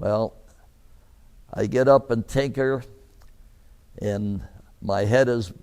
Well, I get up and tinker, and my head is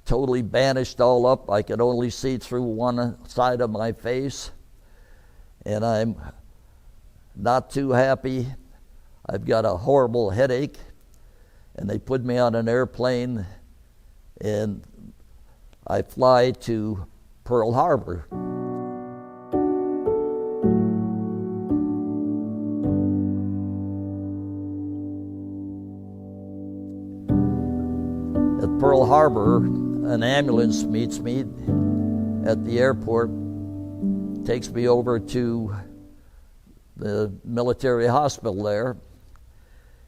totally bandaged all up. I can only see through one side of my face, and I'm not too happy. I've got a horrible headache, and they put me on an airplane, and I fly to Pearl Harbor. At Pearl Harbor, an ambulance meets me at the airport, takes me over to the military hospital there,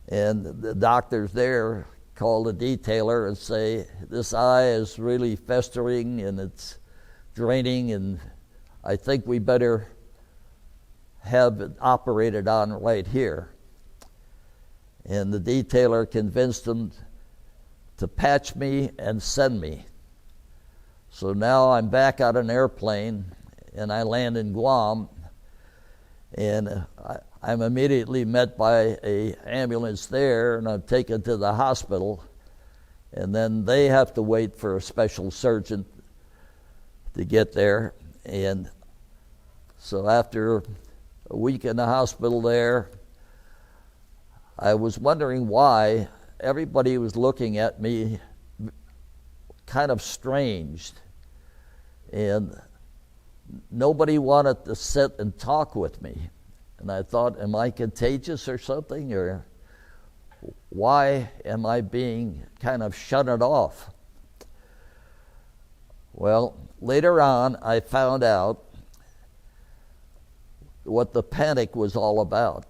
and the doctors there call the detailer and say, this eye is really festering and it's draining, and I think we better have it operated on right here. And the detailer convinced them to patch me and send me. So now I'm back on an airplane, and I land in Guam, and I'm immediately met by an ambulance there, and I'm taken to the hospital, and then they have to wait for a special surgeon to get there. And so after a week in the hospital there, I was wondering why everybody was looking at me kind of strange, and nobody wanted to sit and talk with me. And I thought, am I contagious or something, or why am I being kind of shunted off? Well, later on, I found out what the panic was all about.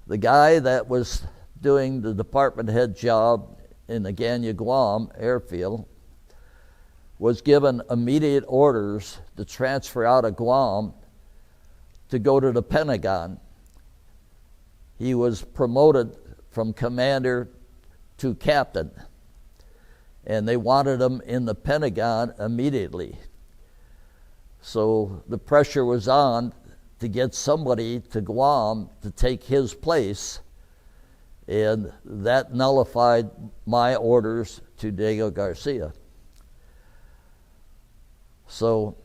The guy that was doing the department head job in the Ganya, Guam airfield was given immediate orders to transfer out of Guam to go to the Pentagon. He was promoted from commander to captain, and they wanted him in the Pentagon immediately. So the pressure was on to get somebody to Guam to take his place, and that nullified my orders to Diego Garcia. So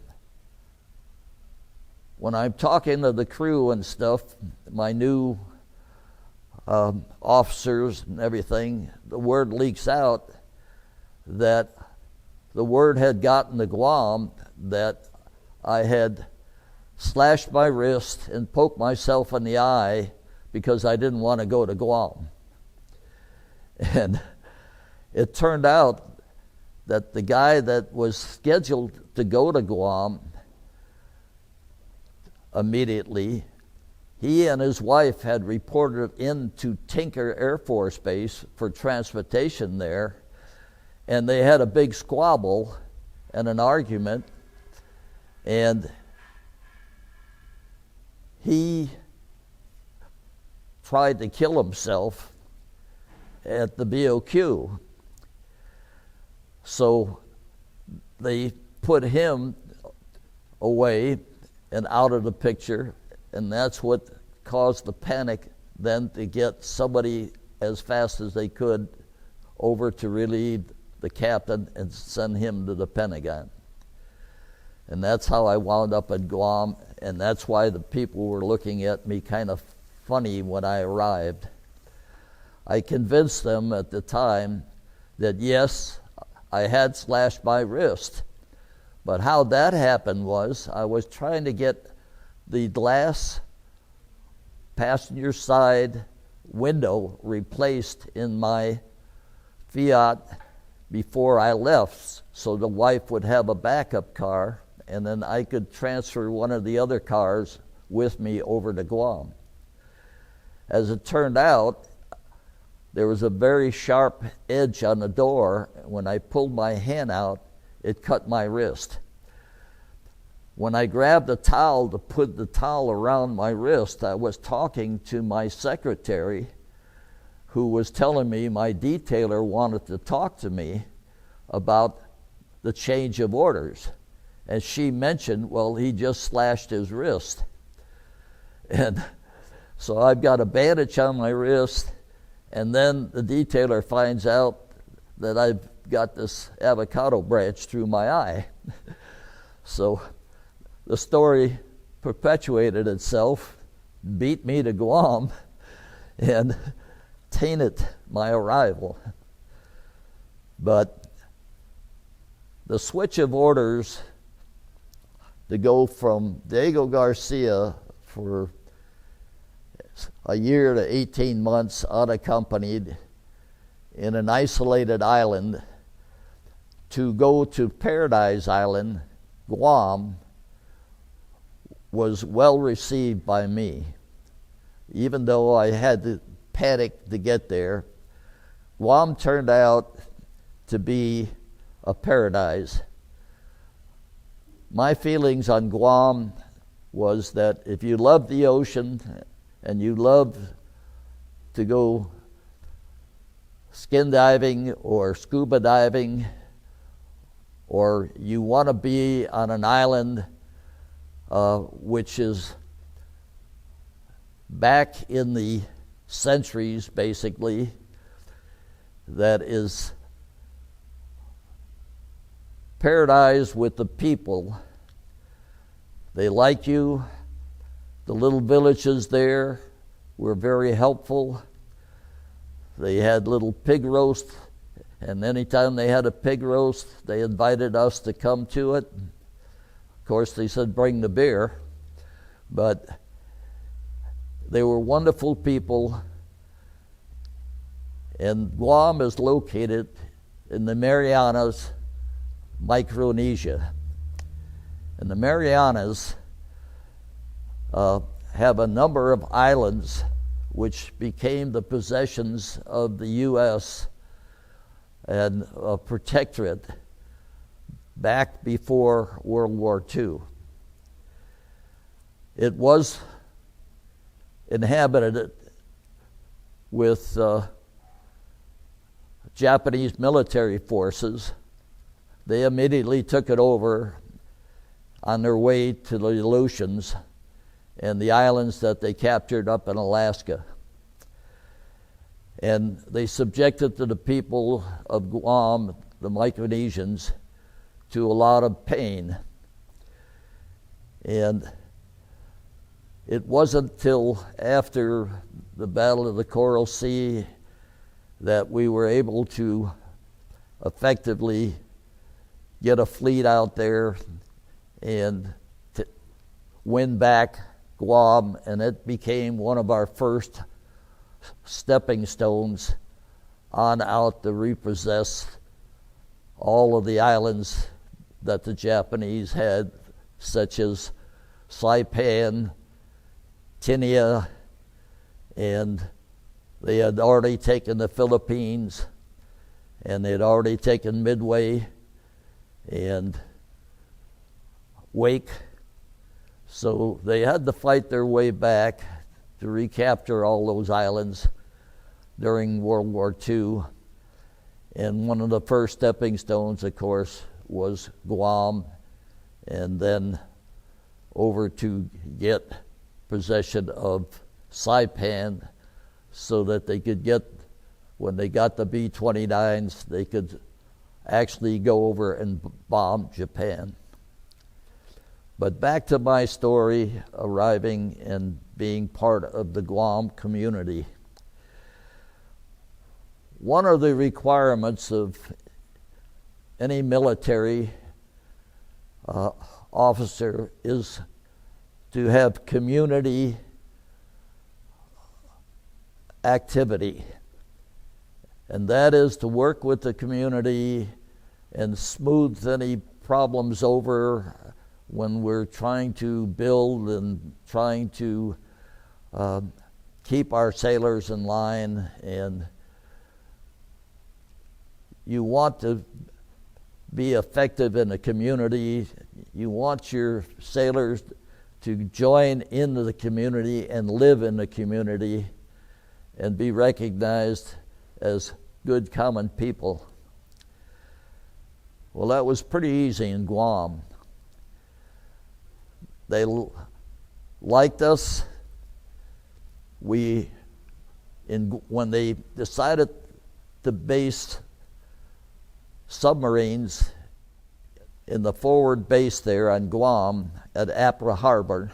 when I'm talking to the crew and stuff, my new officers and everything, the word leaks out that the word had gotten to Guam that I had slashed my wrist and poked myself in the eye because I didn't want to go to Guam. And it turned out that the guy that was scheduled to go to Guam immediately, he and his wife had reported into Tinker Air Force Base for transportation there, and they had a big squabble and an argument, and he tried to kill himself at the BOQ. So they put him away and out of the picture, and that's what caused the panic then to get somebody as fast as they could over to relieve the captain and send him to the Pentagon. And that's how I wound up at Guam, and that's why the people were looking at me kind of funny when I arrived. I convinced them at the time that yes, I had slashed my wrist, but how that happened was I was trying to get the glass passenger side window replaced in my Fiat before I left, so the wife would have a backup car, and then I could transfer one of the other cars with me over to Guam. As it turned out, there was a very sharp edge on the door. When I pulled my hand out, it cut my wrist. When I grabbed a towel to put the towel around my wrist, I was talking to my secretary, who was telling me my detailer wanted to talk to me about the change of orders. And she mentioned, well, he just slashed his wrist. And so I've got a bandage on my wrist, and then the detailer finds out that I've got this avocado branch through my eye. So the story perpetuated itself, beat me to Guam, and tainted my arrival. But the switch of orders to go from Diego Garcia for a year to 18 months unaccompanied in an isolated island to go to Paradise Island, Guam, was well received by me. Even though I had to panic to get there, Guam turned out to be a paradise. My feelings on Guam was that if you love the ocean and you love to go skin diving or scuba diving, or you want to be on an island which is back in the centuries, basically, that is paradise with the people. They like you. The little villages there were very helpful. They had little pig roast, and anytime they had a pig roast, they invited us to come to it. Of course, they said, bring the beer. But they were wonderful people. And Guam is located in the Marianas, Micronesia. And the Marianas have a number of islands which became the possessions of the U.S. and a protectorate back before World War II. It was inhabited with Japanese military forces. They immediately took it over on their way to the Aleutians and the islands that they captured up in Alaska. And they subjected the people of Guam, the Micronesians, to a lot of pain. And it wasn't till after the Battle of the Coral Sea that we were able to effectively get a fleet out there and to win back Guam, and it became one of our first stepping stones on out to repossess all of the islands that the Japanese had, such as Saipan, Tinia, and they had already taken the Philippines, and they had already taken Midway and Wake. So they had to fight their way back to recapture all those islands during World War II. And one of the first stepping stones, of course, was Guam, and then over to get possession of Saipan so that they could get, when they got the B-29s, they could actually go over and bomb Japan. But back to my story, arriving and being part of the Guam community. One of the requirements of any military officer is to have community activity. And that is to work with the community and smooth any problems over when we're trying to build and trying to keep our sailors in line. And you want to be effective in the community. You want your sailors to join into the community and live in the community and be recognized as good common people. Well, that was pretty easy in Guam. They liked us. when they decided to base submarines in the forward base there on Guam at Apra Harbor,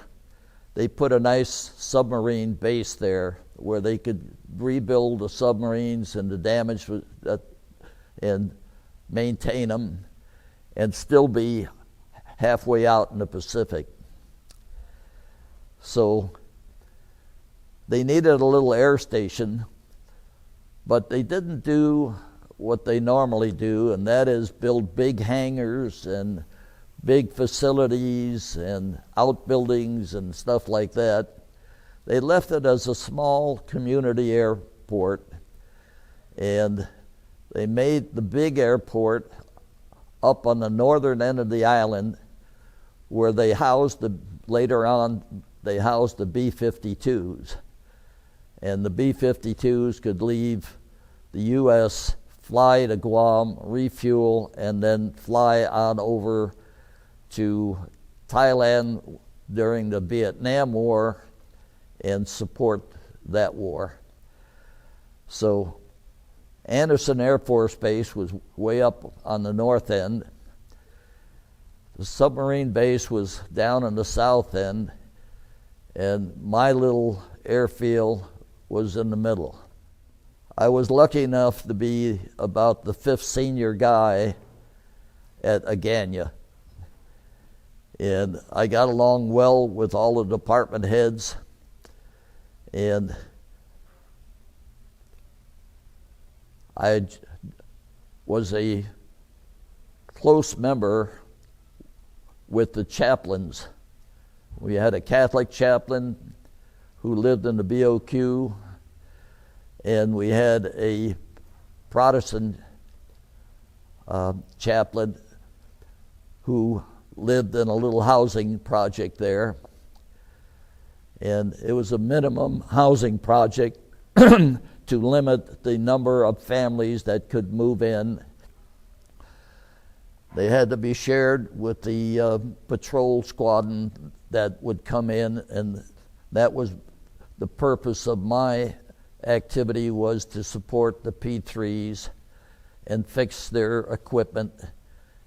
they put a nice submarine base there where they could rebuild the submarines and the damage and maintain them and still be halfway out in the Pacific. So they needed a little air station, but they didn't do what they normally do, and that is build big hangars and big facilities and outbuildings and stuff like that. They left it as a small community airport, and they made the big airport up on the northern end of the island where they housed later on they housed the B-52s. And the B-52s could leave the U.S., fly to Guam, refuel, and then fly on over to Thailand during the Vietnam War and support that war. So Andersen Air Force Base was way up on the north end. The submarine base was down in the south end, and my little airfield was in the middle. I was lucky enough to be about the fifth senior guy at Agana, and I got along well with all the department heads, and I was a close member with the chaplains. We had a Catholic chaplain who lived in the BOQ, and we had a Protestant chaplain who lived in a little housing project there. And it was a minimum housing project to limit the number of families that could move in. They had to be shared with the patrol squadron that would come in, and that was the purpose of my activity, was to support the P3s and fix their equipment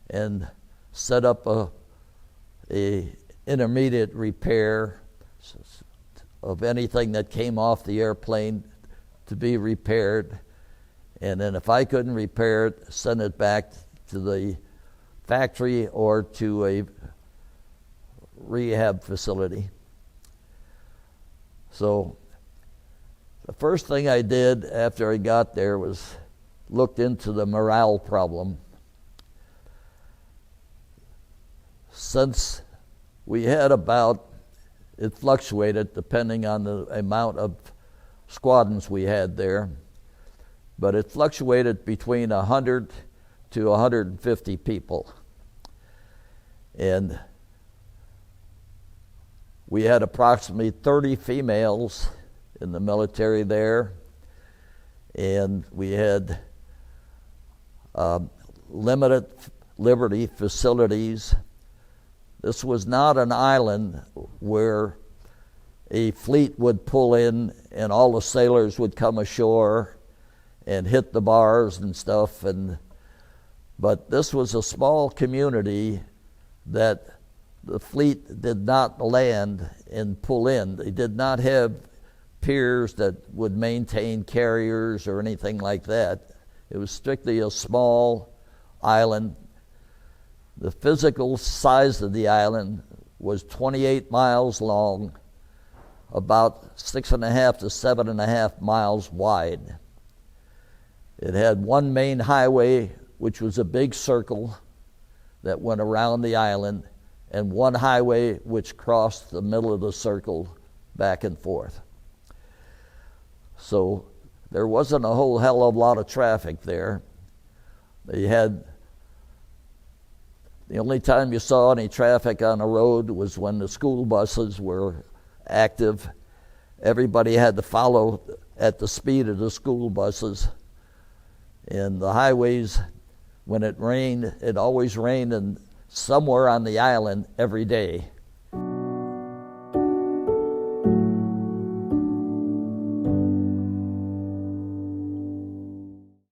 and set up a intermediate repair of anything that came off the airplane to be repaired. And then if I couldn't repair it, send it back to the factory or to a rehab facility. So the first thing I did after I got there was looked into the morale problem. Since we had it fluctuated depending on the amount of squadrons we had there, but it fluctuated between 100 to 150 people. And we had approximately 30 females in the military there, and we had limited liberty facilities. This was not an island where a fleet would pull in and all the sailors would come ashore and hit the bars and stuff. But this was a small community that the fleet did not land and pull in. They did not have piers that would maintain carriers or anything like that. It was strictly a small island. The physical size of the island was 28 miles long, about 6.5 to 7.5 miles wide. It had one main highway, which was a big circle that went around the island, and one highway which crossed the middle of the circle back and forth. So there wasn't a whole hell of a lot of traffic there. The only time you saw any traffic on the road was when the school buses were active. Everybody had to follow at the speed of the school buses. And the highways, when it rained, it always rained somewhere on the island every day.